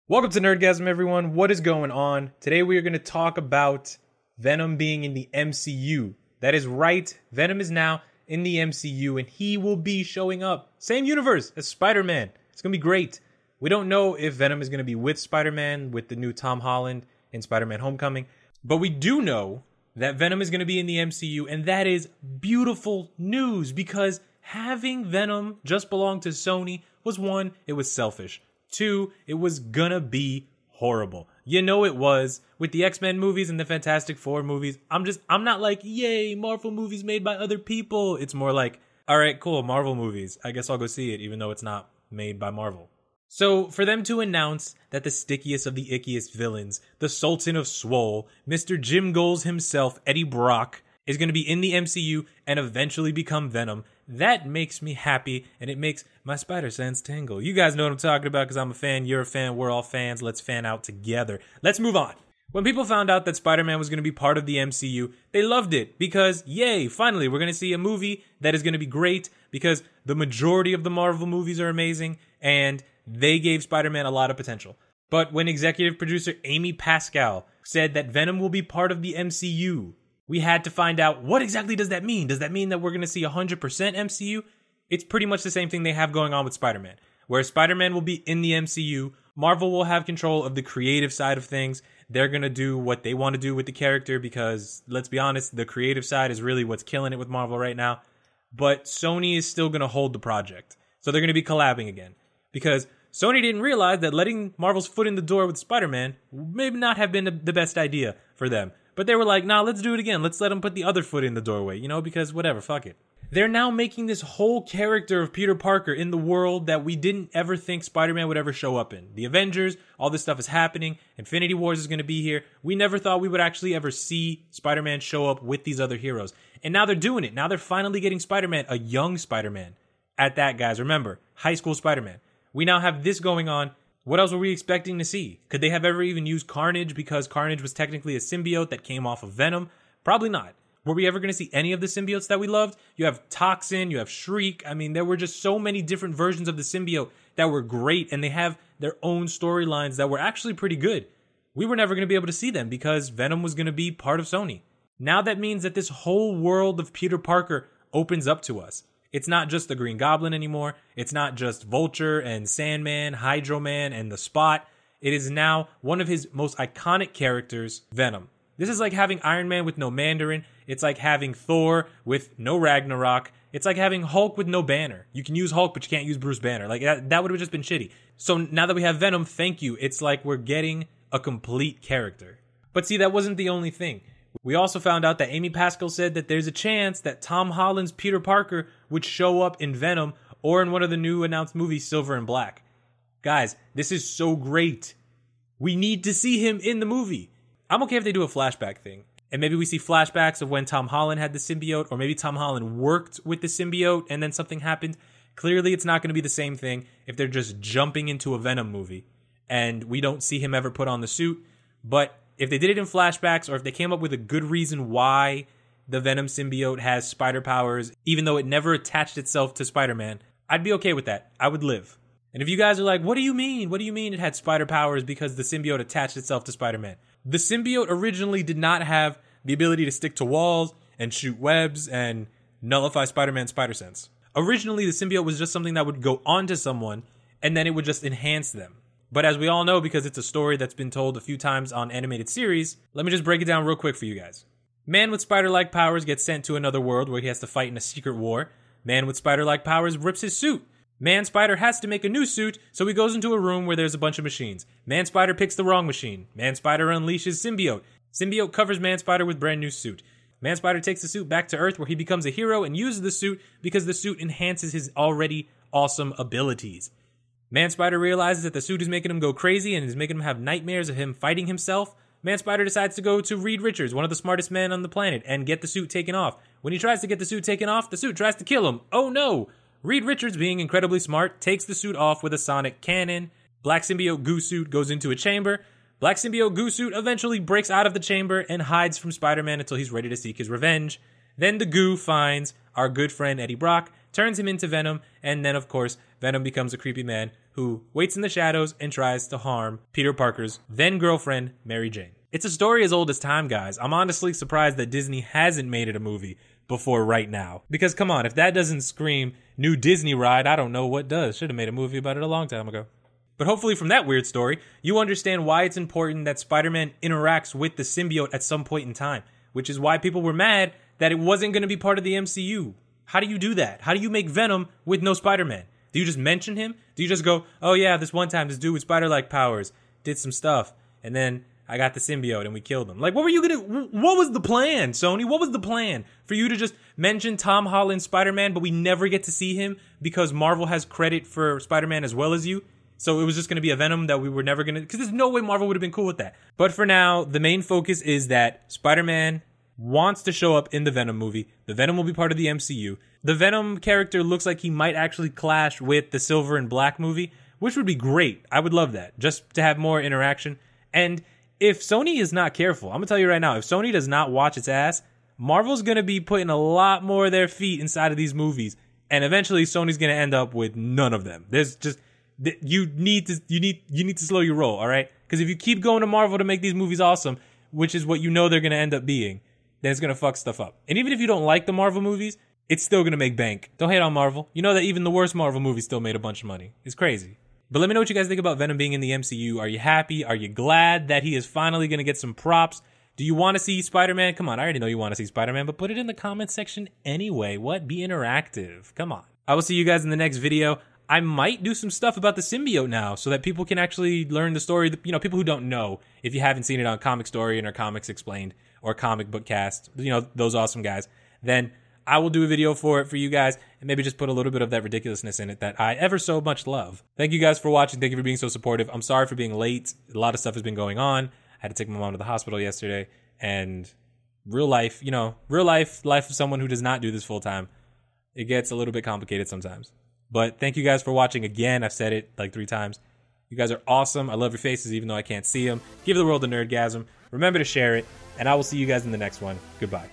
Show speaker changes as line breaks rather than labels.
Welcome to Nerdgasm, everyone. What is going on? Today we are going to talk about Venom being in the MCU. That is right. Venom is now in the MCU and he will be showing up. Same universe as Spider-Man. It's going to be great. We don't know if Venom is going to be with Spider-Man, with the new Tom Holland in Spider-Man Homecoming. But we do know that Venom is going to be in the MCU, and that is beautiful news because having Venom just belong to Sony was, one, it was selfish. Two, it was gonna be horrible. You know it was. With the X-Men movies and the Fantastic Four movies, I'm not like, yay, Marvel movies made by other people. It's more like, alright, cool, Marvel movies. I guess I'll go see it, even though it's not made by Marvel. So, for them to announce that the stickiest of the ickiest villains, the Sultan of Swole, Mr. Jim Goals himself, Eddie Brock, is going to be in the MCU and eventually become Venom, that makes me happy, and it makes my spider sense tingle. You guys know what I'm talking about because I'm a fan, you're a fan, we're all fans. Let's fan out together. Let's move on. When people found out that Spider-Man was going to be part of the MCU, they loved it because, yay, finally, we're going to see a movie that is going to be great because the majority of the Marvel movies are amazing, and they gave Spider-Man a lot of potential. But when executive producer Amy Pascal said that Venom will be part of the MCU, we had to find out, what exactly does that mean? Does that mean that we're going to see 100% MCU? It's pretty much the same thing they have going on with Spider-Man, where Spider-Man will be in the MCU, Marvel will have control of the creative side of things, they're going to do what they want to do with the character because, let's be honest, the creative side is really what's killing it with Marvel right now, but Sony is still going to hold the project. So they're going to be collabing again, because Sony didn't realize that letting Marvel's foot in the door with Spider-Man may not have been the best idea for them. But they were like, nah, let's do it again. Let's let them put the other foot in the doorway, because whatever, fuck it. They're now making this whole character of Peter Parker in the world that we didn't ever think Spider-Man would ever show up in. The Avengers, all this stuff is happening. Infinity Wars is going to be here. We never thought we would actually ever see Spider-Man show up with these other heroes. And now they're doing it. Now they're finally getting Spider-Man, a young Spider-Man. At that, guys, remember, high school Spider-Man. We now have this going on. What else were we expecting to see? Could they have ever even used Carnage because Carnage was technically a symbiote that came off of Venom? Probably not. Were we ever going to see any of the symbiotes that we loved? You have Toxin, you have Shriek. I mean, there were just so many different versions of the symbiote that were great, and they have their own storylines that were actually pretty good. We were never going to be able to see them because Venom was going to be part of Sony. Now that means that this whole world of Peter Parker opens up to us. It's not just the Green Goblin anymore. It's not just Vulture and Sandman, Hydro Man, and the Spot. It is now one of his most iconic characters, Venom. This is like having Iron Man with no Mandarin. It's like having Thor with no Ragnarok. It's like having Hulk with no Banner. You can use Hulk, but you can't use Bruce Banner. Like that would have just been shitty. So now that we have Venom, thank you. It's like we're getting a complete character. But see, that wasn't the only thing. We also found out that Amy Pascal said that there's a chance that Tom Holland's Peter Parker would show up in Venom or in one of the new announced movies, Silver and Black. Guys, this is so great. We need to see him in the movie. I'm okay if they do a flashback thing. And maybe we see flashbacks of when Tom Holland had the symbiote, or maybe Tom Holland worked with the symbiote and then something happened. Clearly, it's not going to be the same thing if they're just jumping into a Venom movie and we don't see him ever put on the suit. But if they did it in flashbacks, or if they came up with a good reason why the Venom symbiote has spider powers, even though it never attached itself to Spider-Man, I'd be okay with that. I would live. And if you guys are like, what do you mean? What do you mean it had spider powers because the symbiote attached itself to Spider-Man? The symbiote originally did not have the ability to stick to walls and shoot webs and nullify Spider-Man's spider sense. Originally, the symbiote was just something that would go onto someone and then it would just enhance them. But as we all know, because it's a story that's been told a few times on animated series, let me just break it down real quick for you guys. Man with spider-like powers gets sent to another world where he has to fight in a secret war. Man with spider-like powers rips his suit. Man-Spider has to make a new suit, so he goes into a room where there's a bunch of machines. Man-Spider picks the wrong machine. Man-Spider unleashes Symbiote. Symbiote covers Man-Spider with brand new suit. Man-Spider takes the suit back to Earth where he becomes a hero and uses the suit because the suit enhances his already awesome abilities. Man-Spider realizes that the suit is making him go crazy and is making him have nightmares of him fighting himself. Man-Spider decides to go to Reed Richards, one of the smartest men on the planet, and get the suit taken off. When he tries to get the suit taken off, the suit tries to kill him. Oh no! Reed Richards, being incredibly smart, takes the suit off with a sonic cannon. Black Symbiote Goo Suit goes into a chamber. Black Symbiote Goo Suit eventually breaks out of the chamber and hides from Spider-Man until he's ready to seek his revenge. Then the goo finds our good friend Eddie Brock, turns him into Venom, and then of course Venom becomes a creepy man who waits in the shadows and tries to harm Peter Parker's then girlfriend, Mary Jane. It's a story as old as time, guys. I'm honestly surprised that Disney hasn't made it a movie before right now. Because come on, if that doesn't scream new Disney ride, I don't know what does. Should have made a movie about it a long time ago. But hopefully from that weird story, you understand why it's important that Spider-Man interacts with the symbiote at some point in time, which is why people were mad that it wasn't going to be part of the MCU. How do you do that? How do you make Venom with no Spider-Man? Do you just mention him? Do you just go, oh yeah, this one time this dude with spider-like powers did some stuff, and then I got the symbiote and we killed him? Like, what was the plan, Sony? What was the plan? For you to just mention Tom Holland's Spider-Man, but we never get to see him because Marvel has credit for Spider-Man as well as you? So it was just going to be a Venom that we were never going to, because there's no way Marvel would have been cool with that. But for now, the main focus is that Spider-Man wants to show up in the Venom movie. The Venom will be part of the MCU. The Venom character looks like he might actually clash with the Silver and Black movie, which would be great. I would love that, just to have more interaction. And if Sony is not careful, I'm going to tell you right now, if Sony does not watch its ass, Marvel's going to be putting a lot more of their feet inside of these movies. And eventually Sony's going to end up with none of them. There's just, you need to slow your roll, all right? Because if you keep going to Marvel to make these movies awesome, which is what you know they're going to end up being, then it's going to fuck stuff up. And even if you don't like the Marvel movies, it's still going to make bank. Don't hate on Marvel. You know that even the worst Marvel movies still made a bunch of money. It's crazy. But let me know what you guys think about Venom being in the MCU. Are you happy? Are you glad that he is finally going to get some props? Do you want to see Spider-Man? Come on, I already know you want to see Spider-Man, but put it in the comments section anyway. What? Be interactive. Come on. I will see you guys in the next video. I might do some stuff about the symbiote now so that people can actually learn the story. You know, people who don't know, if you haven't seen it on Comic Story or Comics Explained or Comic Book Cast, you know, those awesome guys, then I will do a video for it for you guys and maybe just put a little bit of that ridiculousness in it that I ever so much love. Thank you guys for watching. Thank you for being so supportive. I'm sorry for being late. A lot of stuff has been going on. I had to take my mom to the hospital yesterday, and real life, you know, life of someone who does not do this full time, it gets a little bit complicated sometimes. But thank you guys for watching again. I've said it like 3 times. You guys are awesome. I love your faces even though I can't see them. Give the world a Nerdgasm. Remember to share it, and I will see you guys in the next one. Goodbye.